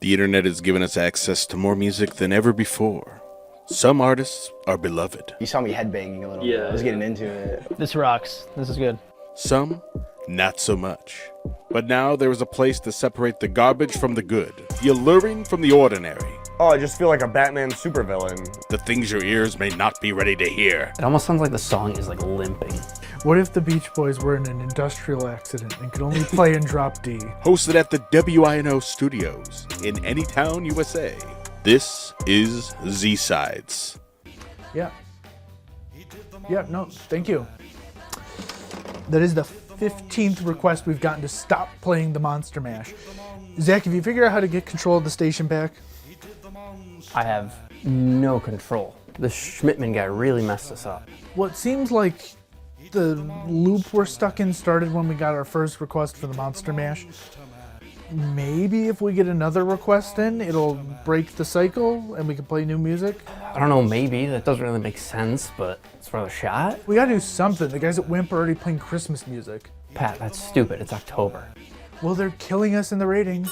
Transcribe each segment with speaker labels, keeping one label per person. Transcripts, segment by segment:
Speaker 1: The internet has given us access to more music than ever before. Some artists are beloved.
Speaker 2: You saw me headbanging a little bit. I was getting into it.
Speaker 3: This rocks. This is good.
Speaker 1: Some, not so much. But now there is a place to separate the garbage from the good, the alluring from the ordinary.
Speaker 4: Oh, I just feel like a Batman supervillain.
Speaker 1: The things your ears may not be ready to hear.
Speaker 5: It almost sounds like the song is like limping.
Speaker 6: What if the Beach Boys were in an industrial accident and could only play in drop D?
Speaker 1: Hosted at the WINO Studios in Anytown, USA. This is Z-Sides.
Speaker 6: Yeah. Yeah, no, thank you. That is the 15th request we've gotten to stop playing the Monster Mash. Zach, have you figured out how to get control of the station back?
Speaker 5: I have no control. The Schmittman guy really messed us up.
Speaker 6: Well, it seems like the loop we're stuck in started when we got our first request for the Monster Mash. Maybe if we get another request in, it'll break the cycle and we can play new music?
Speaker 5: I don't know, maybe. That doesn't really make sense, but it's worth a shot.
Speaker 6: We gotta do something. The guys at Wimp are already playing Christmas music.
Speaker 5: Pat, that's stupid. It's October.
Speaker 6: Well, they're killing us in the ratings.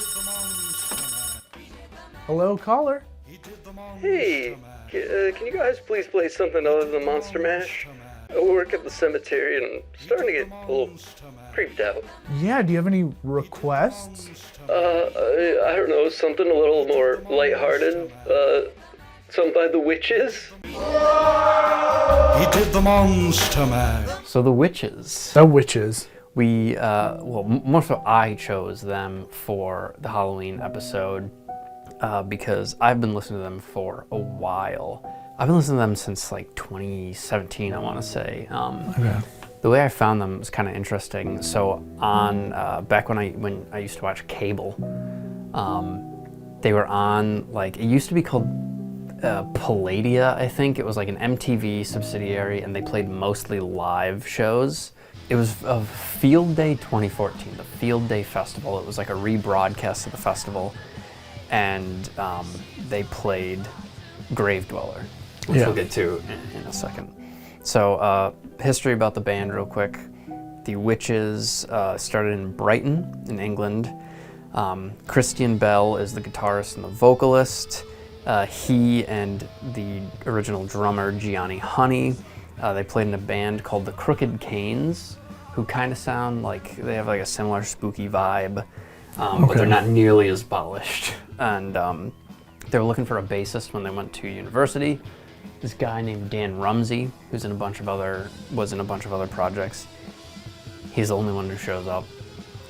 Speaker 6: Hello, caller.
Speaker 7: Hey, can you guys please play something other than Monster Mash? I work at the cemetery and I'm starting to get a little creeped out.
Speaker 6: Yeah, do you have any requests?
Speaker 7: I don't know, something a little more lighthearted. Something by the Wytches.
Speaker 8: He did the Monster Mash.
Speaker 5: So the Wytches.
Speaker 6: The Wytches.
Speaker 5: We, most of I chose them for the Halloween episode because I've been listening to them for a while. I've been listening to them since like 2017, I want to say.
Speaker 6: Okay.
Speaker 5: The way I found them was kind of interesting. So on back when I used to watch cable, they were on like it used to be called Palladia, I think. It was like an MTV subsidiary, and they played mostly live shows. It was of Field Day 2014, the Field Day Festival. It was like a rebroadcast of the festival, and they played Gravedweller, which we'll get to in a second. So, history about the band real quick. The Wytches started in Brighton, in England. Christian Bell is the guitarist and the vocalist. He and the original drummer, Gianni Honey, they played in a band called the Crooked Canes, who kind of sound like they have like a similar spooky vibe, but they're not nearly as polished. And they were looking for a bassist when they went to university. This guy named Dan Rumsey, who's in a bunch of other projects. He's the only one who shows up.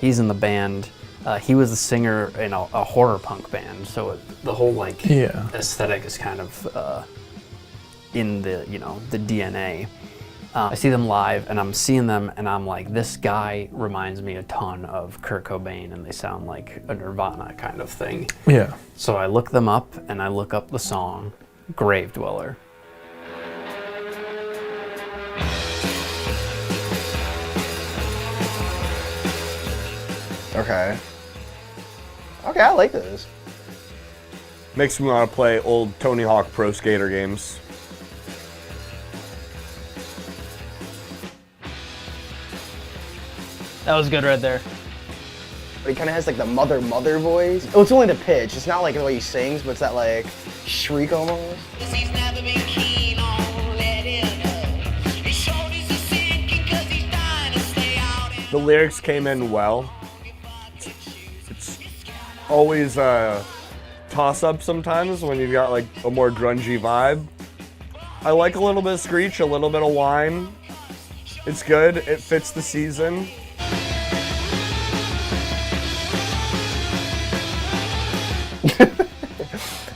Speaker 5: He's in the band. He was the singer in a horror punk band, so the whole like aesthetic is kind of in the the DNA. I see them live, and I'm seeing them, and I'm like, this guy reminds me a ton of Kurt Cobain, and they sound like a Nirvana kind of thing.
Speaker 6: Yeah.
Speaker 5: So I look them up, and I look up the song Gravedweller.
Speaker 2: Okay, I like this.
Speaker 4: Makes me want to play old Tony Hawk Pro Skater games.
Speaker 3: That was good right there.
Speaker 2: But he kind of has like the mother voice. Oh, it's only the pitch. It's not like the way he sings, but it's that like shriek almost.
Speaker 4: The lyrics came in well. It's always a toss-up sometimes when you've got like a more grungy vibe. I like a little bit of screech, a little bit of whine. It's good. It fits the season.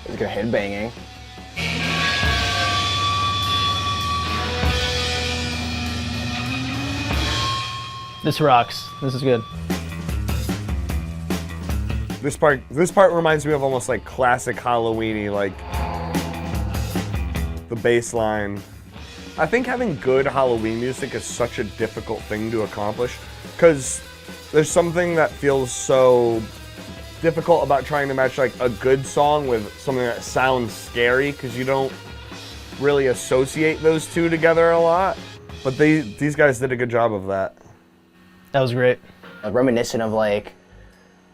Speaker 2: It's good headbanging.
Speaker 3: This rocks. This is good.
Speaker 4: This part reminds me of almost like classic Halloween-y, like the bass line. I think having good Halloween music is such a difficult thing to accomplish because there's something that feels so difficult about trying to match like a good song with something that sounds scary because you don't really associate those two together a lot. But these guys did a good job of that.
Speaker 3: That was great.
Speaker 2: Like reminiscent of like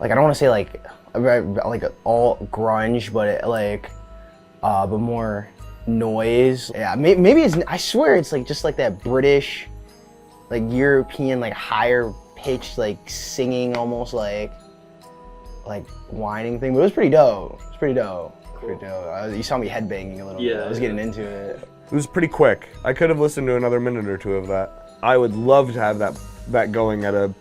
Speaker 2: I don't want to say like like all grunge, but more noise. Yeah, maybe it's. I swear it's like just like that British, like European, like higher pitched, like singing, almost like whining thing. But it was pretty dope. It was pretty dope. Pretty dope. You saw me headbanging a little bit. I was getting into it.
Speaker 4: It was pretty quick. I could have listened to another minute or two of that. I would love to have that going at a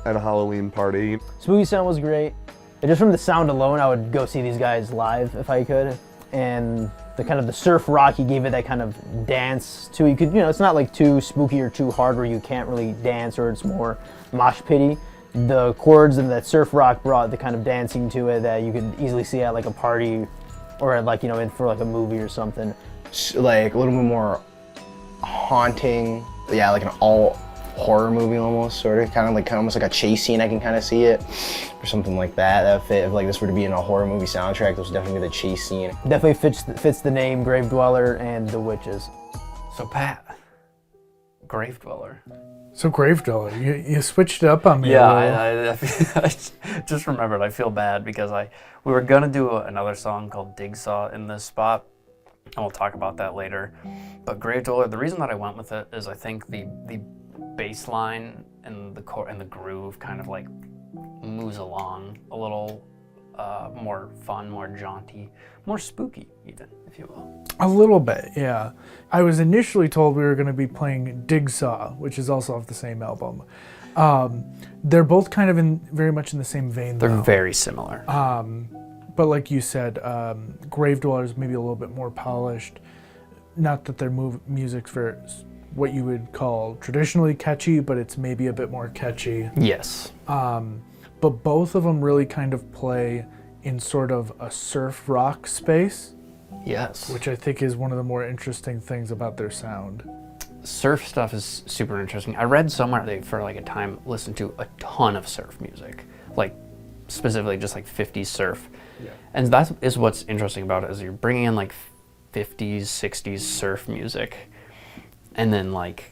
Speaker 4: Halloween party.
Speaker 3: Spooky Sound was great. And just from the sound alone, I would go see these guys live if I could. And the kind of the surf rock, he gave it that kind of dance too. You could, it's not like too spooky or too hard where you can't really dance, or it's more mosh pitty. The chords and that surf rock brought the kind of dancing to it that you could easily see at like a party, or at like, in for like a movie or something.
Speaker 2: Like a little bit more haunting. Yeah, like an all horror movie almost, sort of, kind of almost like a chase scene. I can kind of see it, or something like that. That fit. If like this were to be in a horror movie soundtrack, this would definitely be the chase scene.
Speaker 3: Definitely fits the name Gravedweller and the Wytches.
Speaker 5: So Pat, Gravedweller.
Speaker 6: So Gravedweller, you switched it up on me.
Speaker 5: Yeah, I just remembered. I feel bad because we were gonna do another song called Dig Saw in this spot, and we'll talk about that later. But Gravedweller, the reason that I went with it is I think the bass line and the core and the groove kind of like moves along a little more fun, more jaunty, more spooky even, if you will.
Speaker 6: A little bit, yeah. I was initially told we were going to be playing Dig Saw, which is also off the same album. They're both kind of very much in the same vein, though.
Speaker 5: They're very similar.
Speaker 6: But like you said, Gravedweller is maybe a little bit more polished. Not that their music's very what you would call traditionally catchy, but it's maybe a bit more catchy.
Speaker 5: Yes.
Speaker 6: But both of them really kind of play in sort of a surf rock space.
Speaker 5: Yes.
Speaker 6: Which I think is one of the more interesting things about their sound.
Speaker 5: Surf stuff is super interesting. I read somewhere they, for like a time, listened to a ton of surf music, like specifically just like 50s surf. Yeah. And that is what's interesting about it, is you're bringing in like 50s, 60s surf music, and then like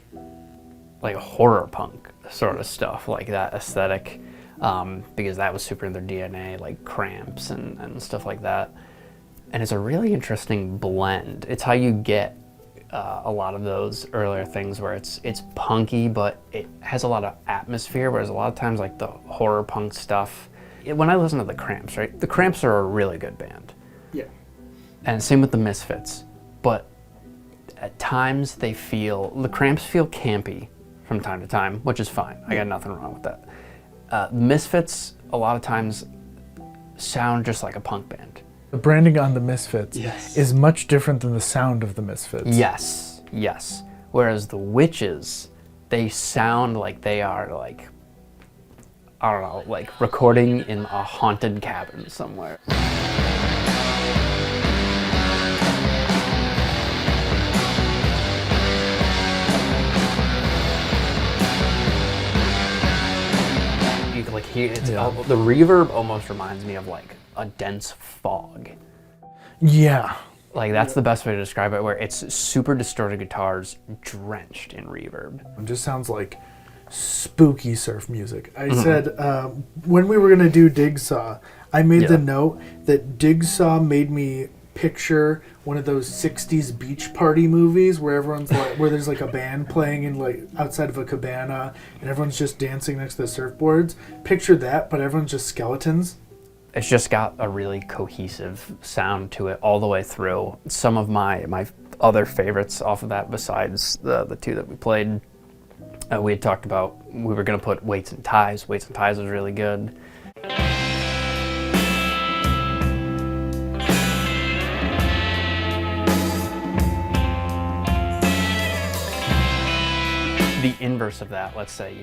Speaker 5: horror punk sort of stuff, like that aesthetic, because that was super in their DNA, like Cramps and stuff like that. And it's a really interesting blend. It's how you get a lot of those earlier things where it's punky, but it has a lot of atmosphere, whereas a lot of times like the horror punk stuff, when I listen to the Cramps, right? The Cramps are a really good band.
Speaker 6: Yeah.
Speaker 5: And same with the Misfits, but at times the Cramps feel campy from time to time, which is fine. I got nothing wrong with that. Misfits a lot of times sound just like a punk band.
Speaker 6: The branding on the Misfits is much different than the sound of the Misfits.
Speaker 5: Yes, yes. Whereas the Wytches, they sound like they are like, I don't know, like recording in a haunted cabin somewhere. You can like hear it's the reverb almost reminds me of like a dense fog.
Speaker 6: Yeah.
Speaker 5: Like that's the best way to describe it, where it's super distorted guitars drenched in reverb.
Speaker 6: It just sounds like spooky surf music. I said when we were going to do Dig Saw, I made the note that Dig Saw made me picture one of those 60s beach party movies where everyone's like, where there's like a band playing in like outside of a cabana and everyone's just dancing next to the surfboards. Picture that, but everyone's just skeletons.
Speaker 5: It's just got a really cohesive sound to it all the way through. Some of my other favorites off of that, besides the two that we played, we had talked about, we were going to put Weights and Ties. Weights and Ties was really good. The inverse of that, let's say,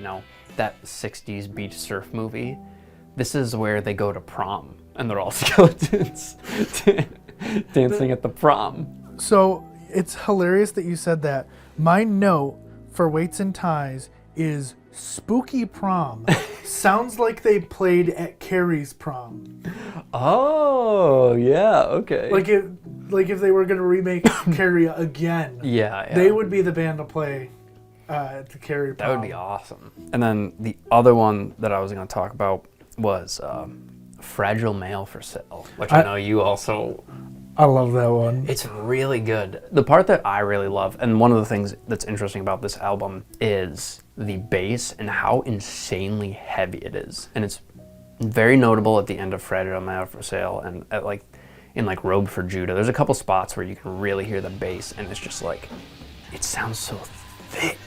Speaker 5: that 60s beach surf movie, this is where they go to prom and they're all skeletons dancing at the prom.
Speaker 6: So it's hilarious that you said that. My note for Weights and Ties is spooky prom. Sounds like they played at Carrie's prom.
Speaker 5: Oh, yeah, okay.
Speaker 6: Like if they were going to remake Carrie again.
Speaker 5: Yeah.
Speaker 6: They would be the band to play at the Carrie prom.
Speaker 5: That would be awesome. And then the other one that I was going to talk about was Fragile Male for Sale, which I know you also...
Speaker 6: I love that one.
Speaker 5: It's really good. The part that I really love, and one of the things that's interesting about this album, is the bass and how insanely heavy it is. And it's very notable at the end of Fragile Male for Sale and at in Robe for Judah. There's a couple spots where you can really hear the bass, and it's just like, it sounds so thick.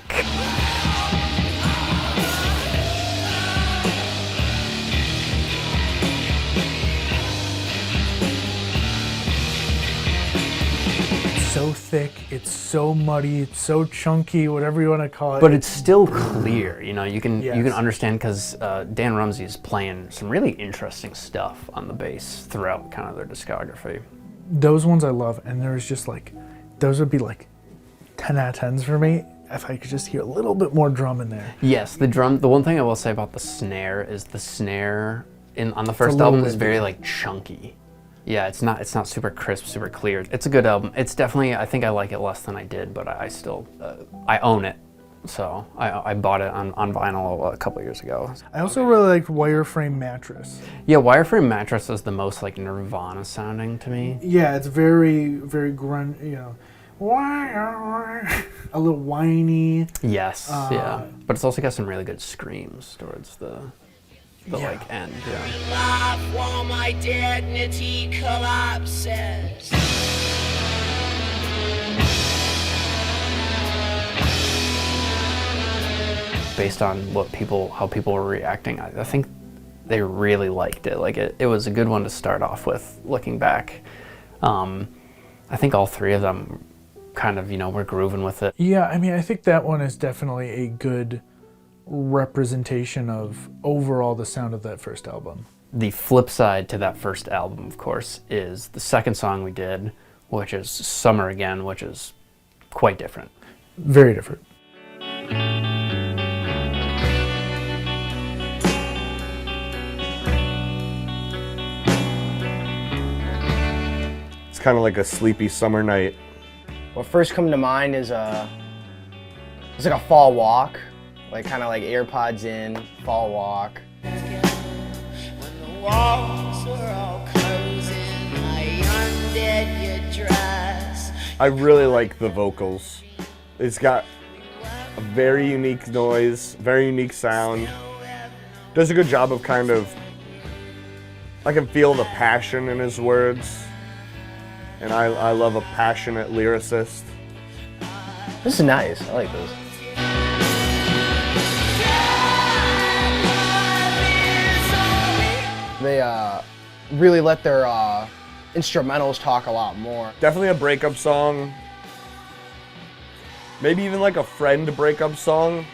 Speaker 6: So thick, it's so muddy, it's so chunky, whatever you want to call it.
Speaker 5: But it's still clear, you know, you can
Speaker 6: Yes.
Speaker 5: understand because Dan Rumsey is playing some really interesting stuff on the bass throughout kind of their discography.
Speaker 6: Those ones I love, and there's just like, those would be like 10 out of 10s for me if I could just hear a little bit more drum in there.
Speaker 5: Yes, the one thing I will say about the snare is the snare on the first
Speaker 6: little
Speaker 5: album
Speaker 6: bit
Speaker 5: is very
Speaker 6: different.
Speaker 5: like chunky. Yeah, it's not super crisp, super clear. It's a good album. It's definitely, I think I like it less than I did, but I still, I own it. So I bought it on vinyl a couple years ago.
Speaker 6: I also really liked Wireframe Mattress.
Speaker 5: Yeah, Wireframe Mattress is the most like Nirvana sounding to me.
Speaker 6: Yeah, it's very, very grunt, you know, a little whiny.
Speaker 5: Yes, yeah. But it's also got some really good screams towards the like end, yeah.
Speaker 9: Laugh while my dignity collapses.
Speaker 5: Based on how people were reacting, I think they really liked it. Like it was a good one to start off with. Looking back, I think all three of them kind of, you know, were grooving with it.
Speaker 6: Yeah, I mean, I think that one is definitely a good representation of overall the sound of that first album.
Speaker 5: The flip side to that first album, of course, is the second song we did, which is Summer Again, which is quite different.
Speaker 6: Very different.
Speaker 4: It's kind of like a sleepy summer night.
Speaker 2: What first come to mind is it's like a fall walk, like kind of like AirPods in, fall walk.
Speaker 9: When the walls were all closing, I undid your dress.
Speaker 4: I really like the vocals. It's got a very unique noise, very unique sound. Does a good job of kind of, I can feel the passion in his words. And I love a passionate lyricist.
Speaker 2: This is nice, I like this. They really let their instrumentals talk a lot more.
Speaker 4: Definitely a breakup song. Maybe even like a friend breakup song.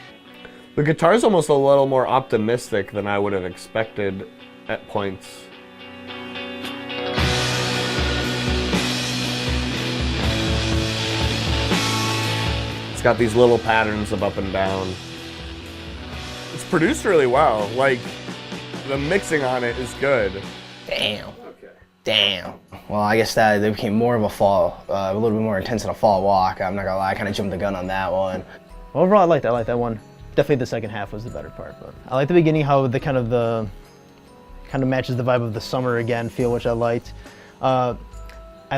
Speaker 4: The guitar's almost a little more optimistic than I would have expected at points. It's got these little patterns of up and down. It's produced really well. Like, the mixing on it is good.
Speaker 2: Damn. Damn. Well, I guess that they became more of a little bit more intense than a fall walk. I'm not gonna lie, I kind of jumped the gun on that one.
Speaker 3: Well, overall, I like that one. Definitely the second half was the better part, but I like the beginning, how the kind of matches the vibe of the Summer Again feel, which I liked. I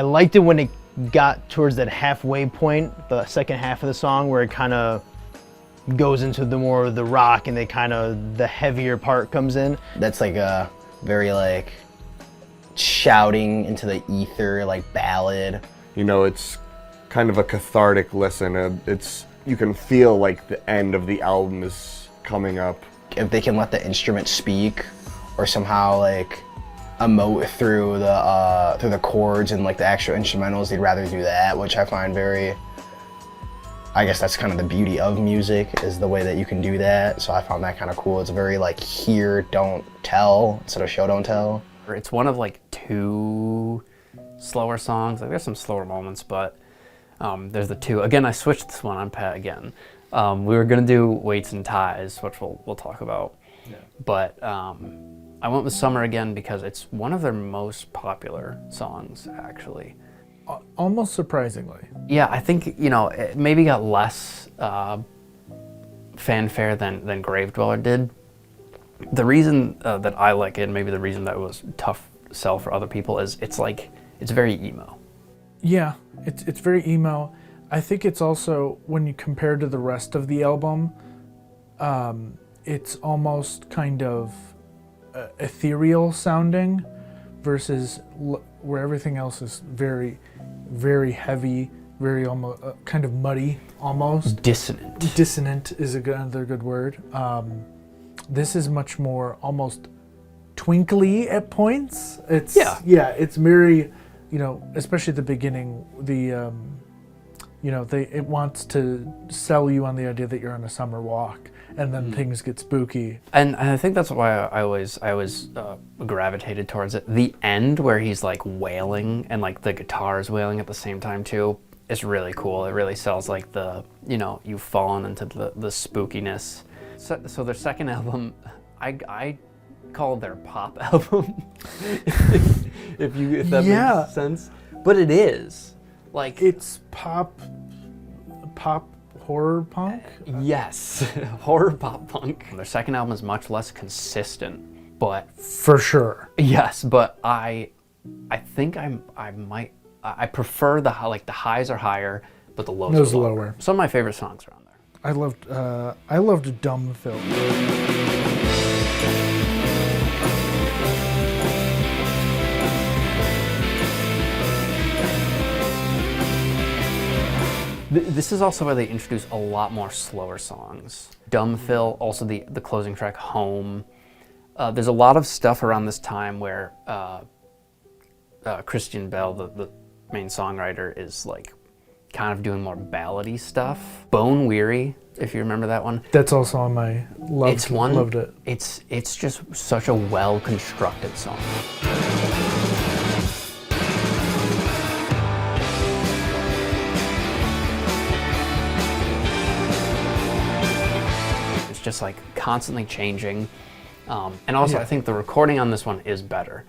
Speaker 3: liked it when it got towards that halfway point, the second half of the song, where it kind of goes into the more of the rock and the heavier part comes in.
Speaker 2: That's like a very like shouting into the ether, like ballad.
Speaker 4: You know, it's kind of a cathartic listen. You can feel like the end of the album is coming up.
Speaker 2: If they can let the instrument speak, or somehow like emote through the chords and like the actual instrumentals, they'd rather do that, which I find very. I guess that's kind of the beauty of music, is the way that you can do that. So I found that kind of cool. It's very like hear, don't tell instead of show, don't tell.
Speaker 5: It's one of like two slower songs. Like there's some slower moments, but there's the two. Again, I switched this one on Pat again. We were gonna do Weights and Ties, which we'll talk about. Yeah. But I went with Summer Again because it's one of their most popular songs, actually.
Speaker 6: Almost surprisingly.
Speaker 5: Yeah, I think, you know, it maybe got less fanfare than Gravedweller did. The reason that I like it, and maybe the reason that it was tough sell for other people, is it's very emo.
Speaker 6: Yeah, it's very emo. I think it's also, when you compare to the rest of the album, it's almost kind of ethereal sounding versus where everything else is very, very heavy, very almost kind of muddy, almost.
Speaker 5: Dissonant.
Speaker 6: Dissonant is another good word. This is much more almost twinkly at points. It's it's very, especially at the beginning, it wants to sell you on the idea that you're on a summer walk, and then things get spooky.
Speaker 5: And I think that's why I always gravitated towards it. The end where he's like wailing and like the guitar is wailing at the same time too is really cool. It really sells like the, you've fallen into the spookiness. So their second album, I call their pop album, if that makes sense. But it is. Like,
Speaker 6: it's pop horror punk?
Speaker 5: Yes, horror pop punk. Their second album is much less consistent, but
Speaker 6: for sure.
Speaker 5: Yes, but I think I prefer the highs are higher, but the lows are lower. Some of my favorite songs are on there.
Speaker 6: I loved Dumb Phil.
Speaker 5: This is also where they introduce a lot more slower songs. Dumb Phil, also the closing track, Home. There's a lot of stuff around this time where Christian Bell, the main songwriter, is like kind of doing more ballady stuff. Bone Weary, if you remember that one.
Speaker 6: That's also on my loved it.
Speaker 5: It's just such a well-constructed song. Just like constantly changing, and also I think the recording on this one is better.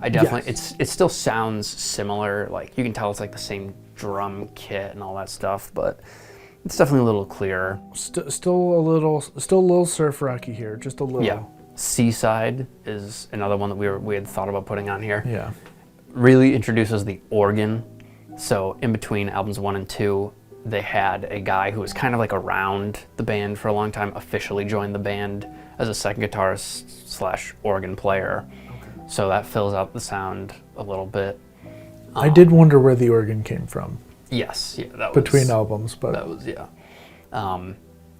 Speaker 5: I definitely it still sounds similar, like you can tell it's like the same drum kit and all that stuff, but it's definitely a little clearer.
Speaker 6: Still a little surf rocky here, just a little.
Speaker 5: Yeah. Seaside is another one that we had thought about putting on here.
Speaker 6: Yeah.
Speaker 5: Really introduces the organ. So in between albums 1 and 2, they had a guy who was kind of like around the band for a long time, officially joined the band as a second guitarist / organ player. Okay. So that fills out the sound a little bit.
Speaker 6: I did wonder where the organ came from.
Speaker 5: Yes, yeah, that was
Speaker 6: between albums, but
Speaker 5: that was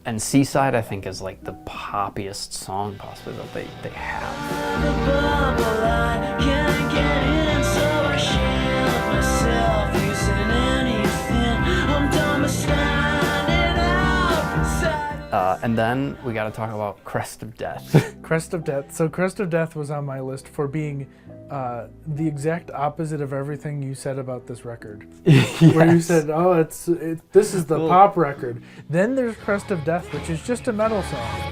Speaker 5: and Seaside I think is like the poppiest song possibly that they have. And then we got to talk about Crest of Death.
Speaker 6: Crest of Death. So Crest of Death was on my list for being the exact opposite of everything you said about this record. Yes. Where you said, "Oh, this is the pop record." Then there's Crest of Death, which is just a metal song.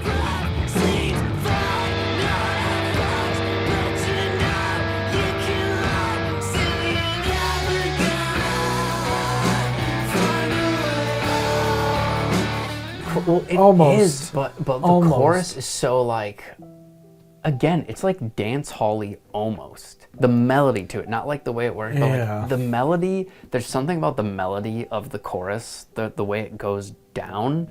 Speaker 5: Well, it
Speaker 6: almost
Speaker 5: is, but the chorus is so like, again, it's like dance hall-y almost. The melody to it, not like the way it works, but like the melody. There's something about the melody of the chorus, the way it goes down,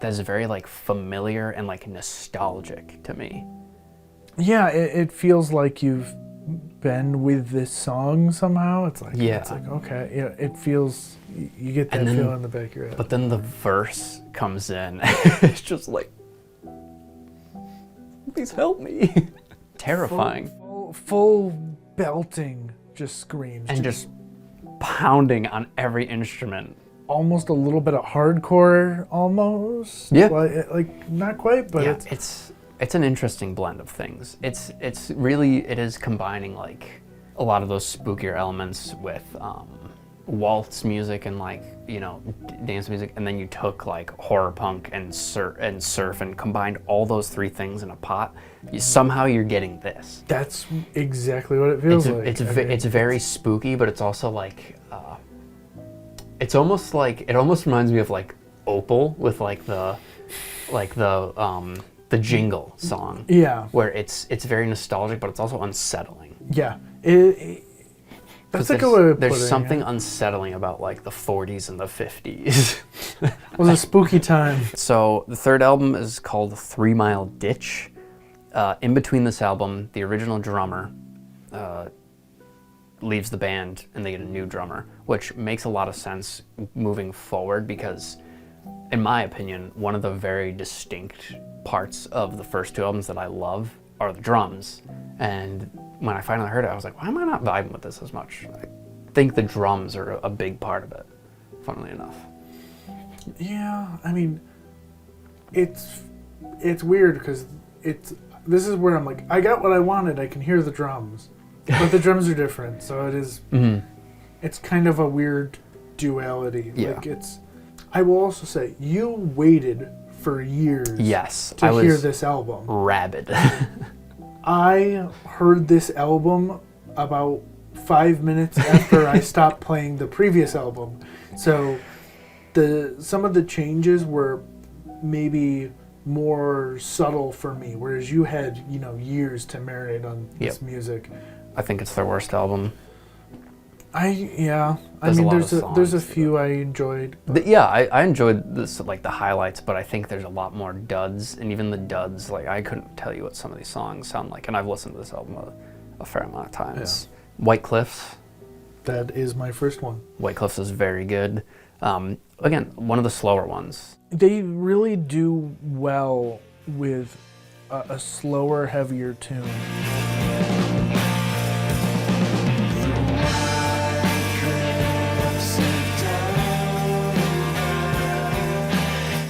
Speaker 5: that is very like familiar and like nostalgic to me.
Speaker 6: Yeah, it feels like you've been with this song somehow. It's like okay, it feels. You get that feeling in the back of your head.
Speaker 5: But then the verse comes in. It's just like, please help me. Terrifying.
Speaker 6: Full belting, just screams.
Speaker 5: And just pounding on every instrument.
Speaker 6: Almost a little bit of hardcore, almost.
Speaker 5: Yeah.
Speaker 6: Like not quite, but
Speaker 5: yeah, it's an interesting blend of things. It is combining like a lot of those spookier elements with waltz music and like dance music, and then you took like horror punk and surf and combined all those three things in a pot. Somehow you're getting this.
Speaker 6: That's exactly what it feels like.
Speaker 5: It's very spooky, but it's also like it almost reminds me of like Opal with like the the jingle song.
Speaker 6: Yeah.
Speaker 5: Where it's very nostalgic, but it's also unsettling.
Speaker 6: Yeah. That's a good way of putting it.
Speaker 5: There's something unsettling about like the 40s and the 50s.
Speaker 6: It was a spooky time.
Speaker 5: So the third album is called 3 Mile Ditch. In between this album, the original drummer leaves the band and they get a new drummer, which makes a lot of sense moving forward because, in my opinion, one of the very distinct parts of the first 2 albums that I love are the drums. And when I finally heard it, I was like, why am I not vibing with this as much? I think the drums are a big part of it, funnily enough.
Speaker 6: Yeah, I mean, it's weird because this is where I'm like, I got what I wanted. I can hear the drums, but the drums are different, so it is. It's kind of a weird duality.
Speaker 5: Yeah.
Speaker 6: Like I will also say, you waited for years.
Speaker 5: Yes,
Speaker 6: to hear this album.
Speaker 5: Rabid.
Speaker 6: I heard this album about 5 minutes after I stopped playing the previous album, so some of the changes were maybe more subtle for me, whereas you had, years to marinate on this music.
Speaker 5: I think it's their worst album.
Speaker 6: There's a few I enjoyed.
Speaker 5: I enjoyed this, like the highlights, but I think there's a lot more duds, and even the duds, like I couldn't tell you what some of these songs sound like, and I've listened to this album a fair amount of times. Yeah. White Cliffs.
Speaker 6: That is my first one.
Speaker 5: White Cliffs is very good. Again, one of the slower ones.
Speaker 6: They really do well with a slower, heavier tune.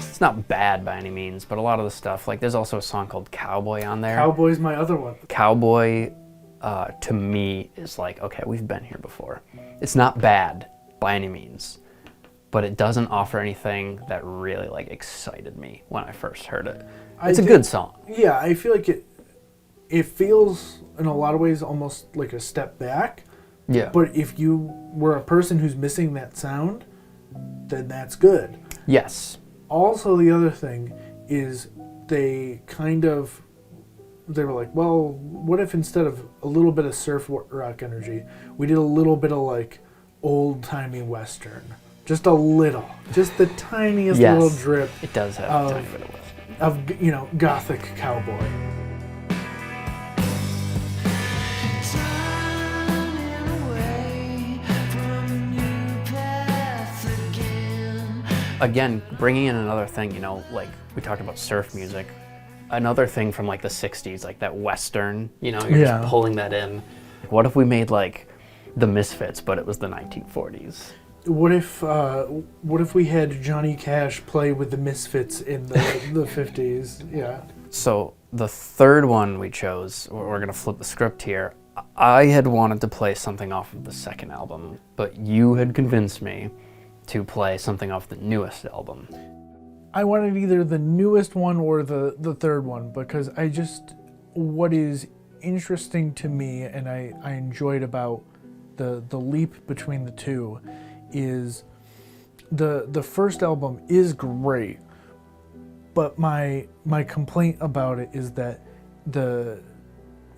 Speaker 5: It's not bad by any means, but a lot of the stuff, like there's also a song called Cowboy on there.
Speaker 6: Cowboy's my other one.
Speaker 5: Cowboy, to me, is like, okay, we've been here before. It's not bad by any means, but it doesn't offer anything that really like excited me when I first heard it. It's a good song.
Speaker 6: Yeah, I feel like it feels in a lot of ways almost like a step back.
Speaker 5: Yeah.
Speaker 6: But if you were a person who's missing that sound, then that's good.
Speaker 5: Yes.
Speaker 6: Also, the other thing is they were like, well, what if instead of a little bit of surf rock energy, we did a little bit of like old-timey Western? Just the tiniest little drip.
Speaker 5: It does have a tiny bit of Western.
Speaker 6: Of, gothic cowboy.
Speaker 5: Again, bringing in another thing, like we talked about surf music, another thing from like the 60s, like that Western, you're just pulling that in. What if we made like the Misfits, but it was the 1940s?
Speaker 6: What if we had Johnny Cash play with the Misfits in the 50s? Yeah.
Speaker 5: So the third one we chose, we're going to flip the script here. I had wanted to play something off of the second album, but you had convinced me to play something off the newest album.
Speaker 6: I wanted either the newest one or the third one, because what is interesting to me and I enjoyed about the leap between the two is the first album is great, but my complaint about it is that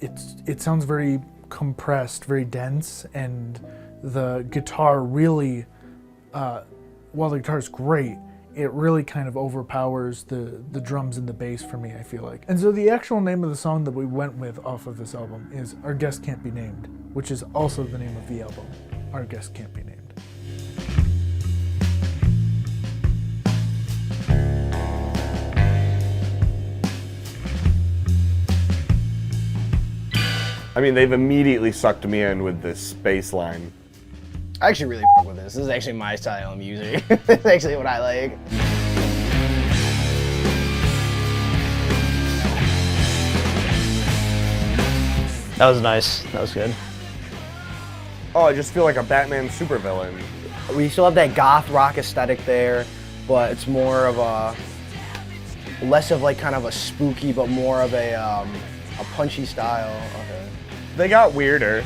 Speaker 6: it sounds very compressed, very dense, and the guitar really, while the guitar is great, it really kind of overpowers the drums and the bass for me, I feel like. And so the actual name of the song that we went with off of this album is Our Guest Can't Be Named, which is also the name of the album, Our Guest Can't Be Named.
Speaker 4: I mean, they've immediately sucked me in with this bass line.
Speaker 2: I actually really fuck with this. This is actually my style of music. It's actually what I like.
Speaker 3: That was nice. That was good.
Speaker 4: Oh, I just feel like a Batman supervillain.
Speaker 2: We still have that goth rock aesthetic there, but it's more of less of like kind of a spooky, but more of a punchy style. Okay.
Speaker 4: They got weirder,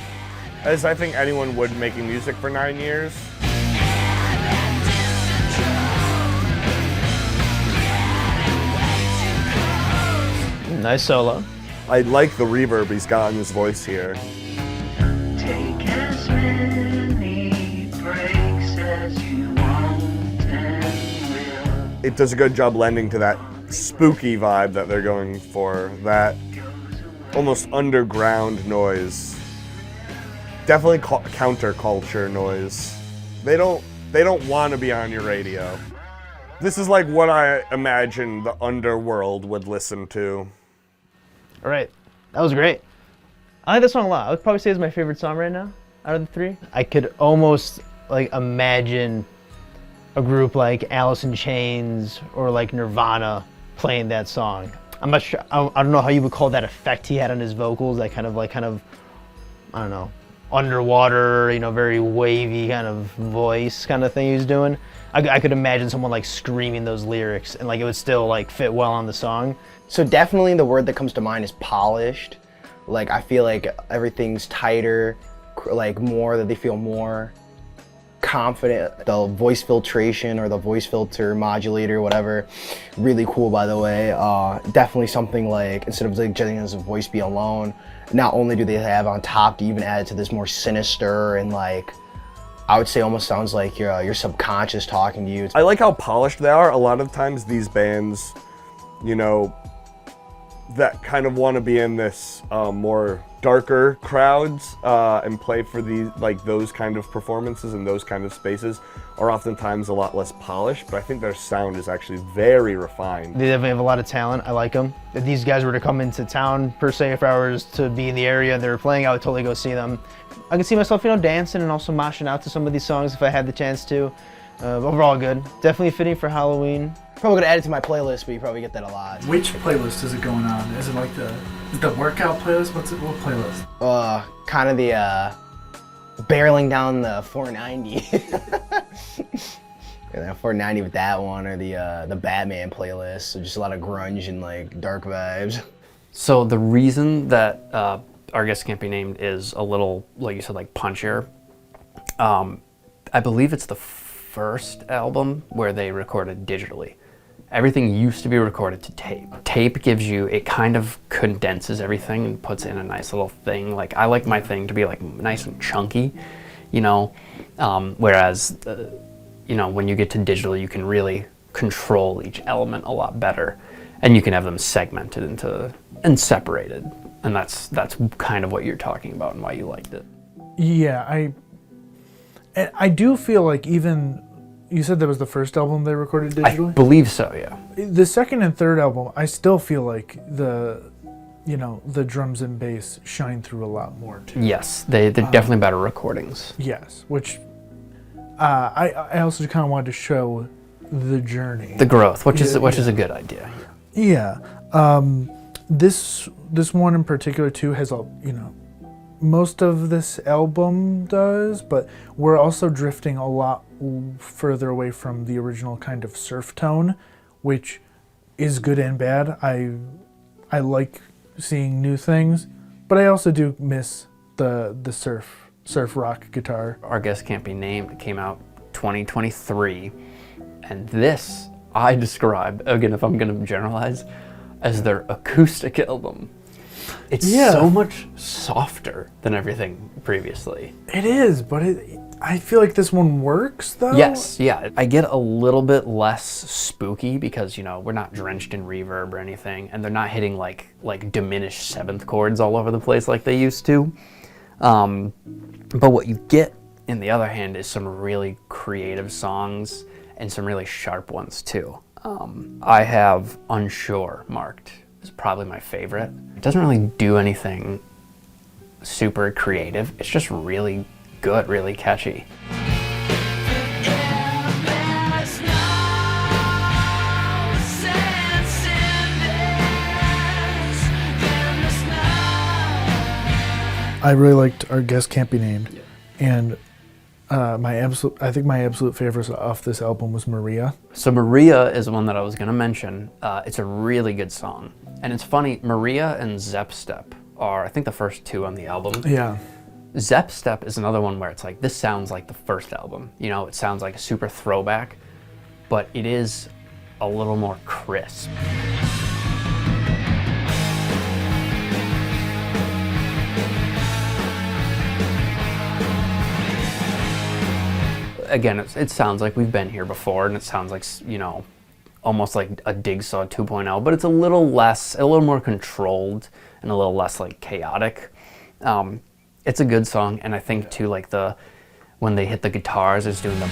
Speaker 4: as I think anyone would making music for 9 years.
Speaker 3: Nice solo.
Speaker 4: I like the reverb he's got in his voice here.
Speaker 9: Take as many breaks as you want and will.
Speaker 4: It does a good job lending to that spooky vibe that they're going for, that almost underground noise. Definitely counterculture noise. They don't want to be on your radio. This is like what I imagine the underworld would listen to.
Speaker 3: All right, that was great. I like this song a lot. I would probably say it's my favorite song right now out of the three. I could almost like imagine a group like Alice in Chains or like Nirvana playing that song. I'm not sure. I don't know how you would call that effect he had on his vocals. That kind of, I don't know, underwater, very wavy kind of voice kind of thing he was doing. I could imagine someone like screaming those lyrics and like it would still like fit well on the song.
Speaker 2: So definitely the word that comes to mind is polished. Like I feel like everything's tighter, like more, that they feel more confident. The voice filtration or the voice filter modulator, whatever, really cool, by the way. Definitely something like, instead of like just as a voice be alone, not only do they have on top to even add to this more sinister and like, I would say almost sounds like your subconscious talking to you.
Speaker 4: I like how polished they are. A lot of times these bands, that kind of want to be in this more darker crowds and play for those kind of performances and those kind of spaces are oftentimes a lot less polished, but I think their sound is actually very refined.
Speaker 3: They definitely have a lot of talent. I like them. If these guys were to come into town, per se, if I was to be in the area and they were playing, I would totally go see them. I could see myself, dancing and also moshing out to some of these songs if I had the chance to. Overall good. Definitely fitting for Halloween.
Speaker 2: Probably gonna add it to my playlist, but you probably get that a lot.
Speaker 6: Which playlist is it going on? Is it like the workout playlist? What playlist?
Speaker 2: Kind of the barreling down the 490. Yeah, 490 with that one, or the Batman playlist. So just a lot of grunge and like dark vibes.
Speaker 5: So the reason that Our Guest Can't Be Named is a little, like you said, like punchier, I believe it's the first album where they recorded digitally. Everything used to be recorded to tape. Tape gives you, it kind of condenses everything and puts in a nice little thing. Like I like my thing to be like nice and chunky, whereas, when you get to digital, you can really control each element a lot better, and you can have them segmented and separated. And that's kind of what you're talking about and why you liked it.
Speaker 6: Yeah, I do feel like even, you said that was the first album they recorded digitally?
Speaker 5: I believe so, yeah.
Speaker 6: The second and third album, I still feel like the drums and bass shine through a lot more too.
Speaker 5: Yes, they're definitely better recordings. Yes,
Speaker 6: which I also kind of wanted to show the journey.
Speaker 5: The growth, which is a good idea.
Speaker 6: Yeah. This one in particular too has most of this album does, but we're also drifting a lot further away from the original kind of surf tone, which is good and bad. I like seeing new things, but I also do miss the surf rock guitar.
Speaker 5: Our Guest Can't Be Named came out 2023, and this I describe, again if I'm going to generalize, as their acoustic album. It's so much softer than everything previously.
Speaker 6: It is, but I feel like this one works though.
Speaker 5: Yes, yeah. I get a little bit less spooky because, we're not drenched in reverb or anything, and they're not hitting like diminished seventh chords all over the place like they used to. But what you get, in the other hand, is some really creative songs and some really sharp ones too. I have Unsure marked. It's probably my favorite. It doesn't really do anything super creative. It's just really good, really catchy.
Speaker 6: I really liked Our Guest Can't Be Named, and my absolute favorite off this album was Maria.
Speaker 5: So Maria is one that I was going to mention. It's a really good song. And it's funny, Maria and Zep Step are, I think, the first two on the album.
Speaker 6: Yeah.
Speaker 5: Zep Step is another one where it's like, this sounds like the first album. It sounds like a super throwback, but it is a little more crisp. again, it sounds like we've been here before, and it sounds like, you know, almost like a Digsaw 2.0, but it's a little more controlled and a little less like chaotic. It's a good song, and I think too, like when they hit the guitars, it's doing the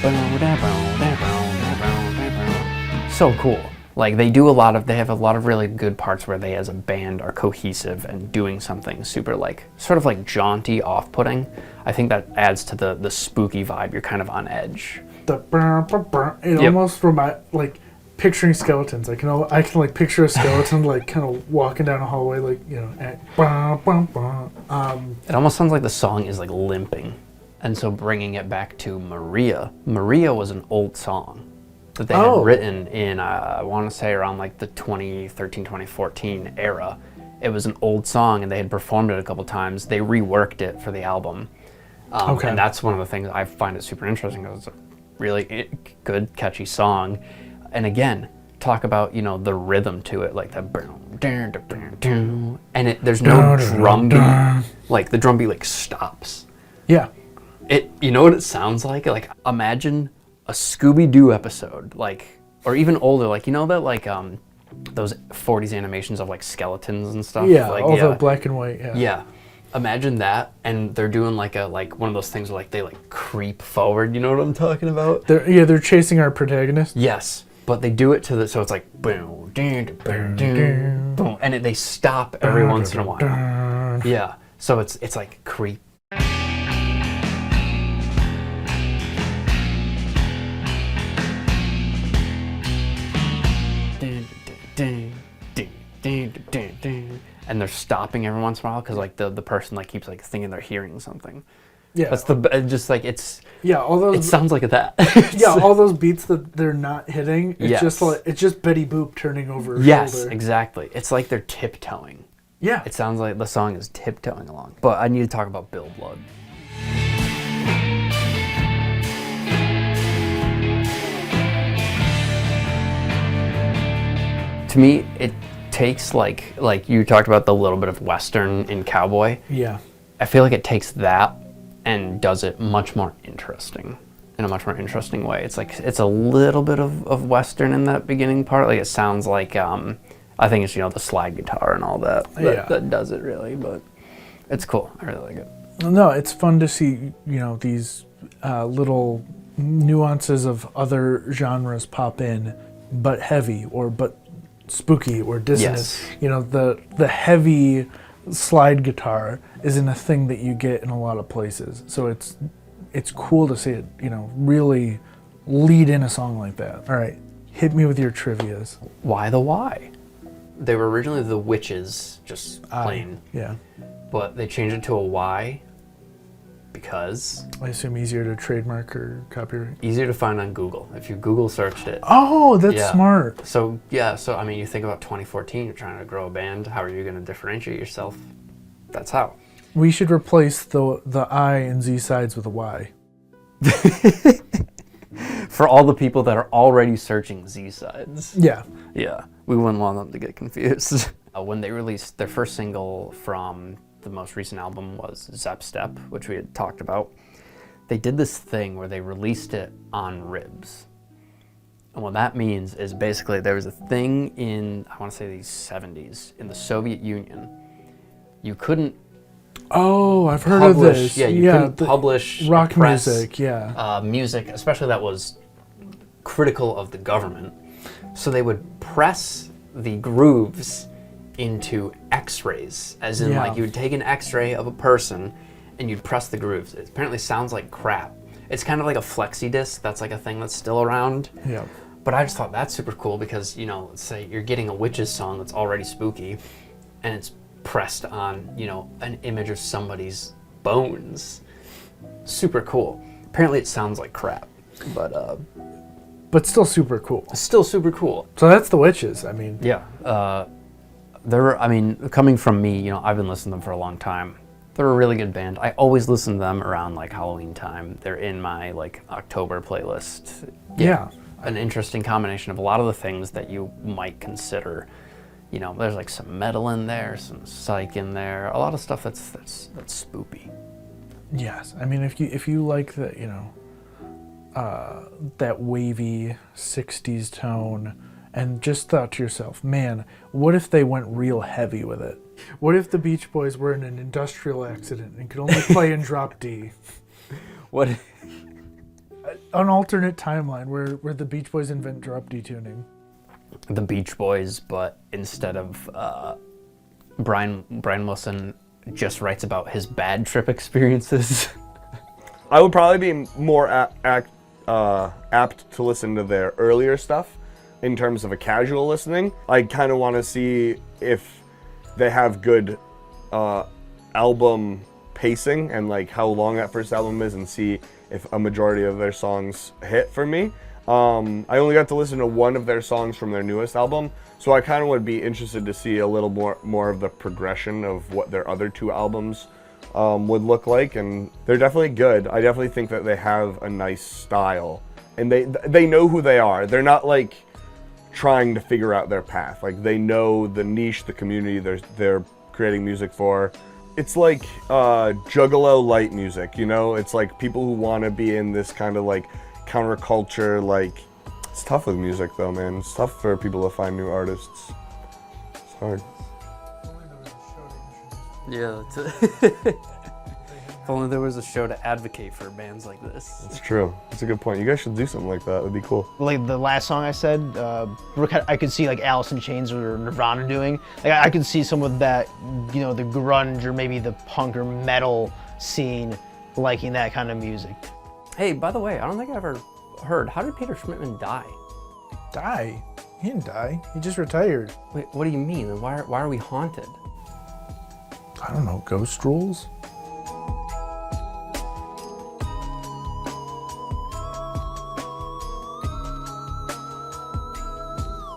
Speaker 5: so cool. Like they have a lot of really good parts where they as a band are cohesive and doing something super like, sort of like jaunty, off-putting. I think that adds to the spooky vibe. You're kind of on edge.
Speaker 6: It almost reminds, like, picturing skeletons. I can like picture a skeleton like kind of walking down a hallway, like, you know,
Speaker 5: It almost sounds like the song is like limping. And so bringing it back to Maria. Maria was an old song that they had written in, I want to say around like the 2013, 2014 era. It was an old song and they had performed it a couple times. They reworked it for the album. And that's one of the things I find it super interesting. It was a really good, catchy song. And again, talk about, you know, the rhythm to it, like that, and there's no drum beat. Like the drum beat like stops.
Speaker 6: Yeah.
Speaker 5: You know what it sounds like? Like imagine a Scooby-Doo episode, like, or even older, like, you know that like those 40s animations of like skeletons and stuff.
Speaker 6: Yeah,
Speaker 5: like,
Speaker 6: all the black and white. Yeah.
Speaker 5: Yeah. Imagine that, and they're doing like one of those things where like they like creep forward. You know what I'm talking about?
Speaker 6: They're chasing our protagonist.
Speaker 5: Yes, but they do it to so it's like boom, boom, boom, and they stop every once in a while. Yeah, so it's like creep. And they're stopping every once in a while because like the person like keeps like thinking they're hearing something.
Speaker 6: Yeah,
Speaker 5: that's just like it's.
Speaker 6: Yeah, all those.
Speaker 5: It sounds like that.
Speaker 6: Yeah, all those beats that they're not hitting. It's just like it's just Betty Boop turning over her shoulder.
Speaker 5: Exactly. It's like they're tiptoeing.
Speaker 6: Yeah,
Speaker 5: it sounds like the song is tiptoeing along. But I need to talk about Bill Blood. To me, it takes like you talked about the little bit of Western in Cowboy.
Speaker 6: Yeah.
Speaker 5: I feel like it takes that and does it much more interesting, in a much more interesting way. It's like, it's a little bit of Western in that beginning part. Like it sounds like, I think it's, you know, the slide guitar and all that that does it really, but it's cool. I really like it.
Speaker 6: No, it's fun to see, you know, these little nuances of other genres pop in, but heavy but spooky or dissonant.
Speaker 5: Yes.
Speaker 6: You know, the heavy slide guitar isn't a thing that you get in a lot of places. So it's cool to see it, you know, really lead in a song like that. All right, hit me with your trivias.
Speaker 5: Why the Y? They were originally the Wytches, just plain.
Speaker 6: Yeah.
Speaker 5: But they changed it to a Y because...
Speaker 6: I assume easier to trademark or copyright?
Speaker 5: Easier to find on Google, if you Google searched it.
Speaker 6: Oh, that's smart.
Speaker 5: So, I mean, you think about 2014, you're trying to grow a band, how are you going to differentiate yourself? That's how.
Speaker 6: We should replace the I and Z sides with a Y.
Speaker 5: For all the people that are already searching Z sides.
Speaker 6: Yeah.
Speaker 5: Yeah, we wouldn't want them to get confused. When they released their first single from the most recent album was Zep Step, which we had talked about. They did this thing where they released it on ribs. And what that means is basically there was a thing in, I want to say the 70s, in the Soviet Union. You couldn't
Speaker 6: I've heard of this.
Speaker 5: Yeah, you couldn't publish
Speaker 6: rock
Speaker 5: press,
Speaker 6: music,
Speaker 5: music, especially that was critical of the government. So they would press the grooves into x-rays, as in like you would take an x-ray of a person and you'd press the grooves. It apparently sounds like crap. It's kind of like a flexi disc. That's like a thing that's still around.
Speaker 6: Yeah.
Speaker 5: But I just thought that's super cool because, you know, let's say you're getting a Wytches song that's already spooky and it's pressed on, you know, an image of somebody's bones. Super cool. Apparently it sounds like crap, but
Speaker 6: still super cool.
Speaker 5: Still super cool.
Speaker 6: So that's the Wytches. I mean,
Speaker 5: yeah. Coming from me, you know, I've been listening to them for a long time. They're a really good band. I always listen to them around like Halloween time. They're in my like October playlist.
Speaker 6: Yeah.
Speaker 5: An interesting combination of a lot of the things that you might consider. You know, there's like some metal in there, some psych in there, a lot of stuff that's spoopy.
Speaker 6: Yes, I mean if you like the, you know, that wavy 60s tone and just thought to yourself, man, what if they went real heavy with it? What if the Beach Boys were in an industrial accident and could only play in drop D?
Speaker 5: What?
Speaker 6: An alternate timeline where the Beach Boys invent drop D tuning.
Speaker 5: The Beach Boys, but instead of Brian Wilson just writes about his bad trip experiences.
Speaker 4: I would probably be more apt to listen to their earlier stuff in terms of a casual listening. I kind of want to see if they have good album pacing and like how long that first album is, and see if a majority of their songs hit for me. I only got to listen to one of their songs from their newest album, so I kind of would be interested to see a little more of the progression of what their other two albums would look like, and they're definitely good. I definitely think that they have a nice style, and they know who they are. They're not like trying to figure out their path. Like, they know the niche, the community they're creating music for. It's like Juggalo light music, you know? It's like people who want to be in this kind of like counterculture, like, it's tough with music though, man. It's tough for people to find new artists. It's hard.
Speaker 5: Yeah. If only there was a show to advocate for bands like this.
Speaker 4: It's true. It's a good point. You guys should do something like that. It'd be cool.
Speaker 3: Like the last song I said, I could see like Alice in Chains or Nirvana doing. Like I could see some of that, you know, the grunge or maybe the punk or metal scene liking that kind of music.
Speaker 5: Hey, by the way, I don't think I ever heard, how did Peter Schmittman die?
Speaker 6: Die? He didn't die. He just retired.
Speaker 5: Wait, what do you mean? And why are we haunted?
Speaker 6: I don't know, ghost rules?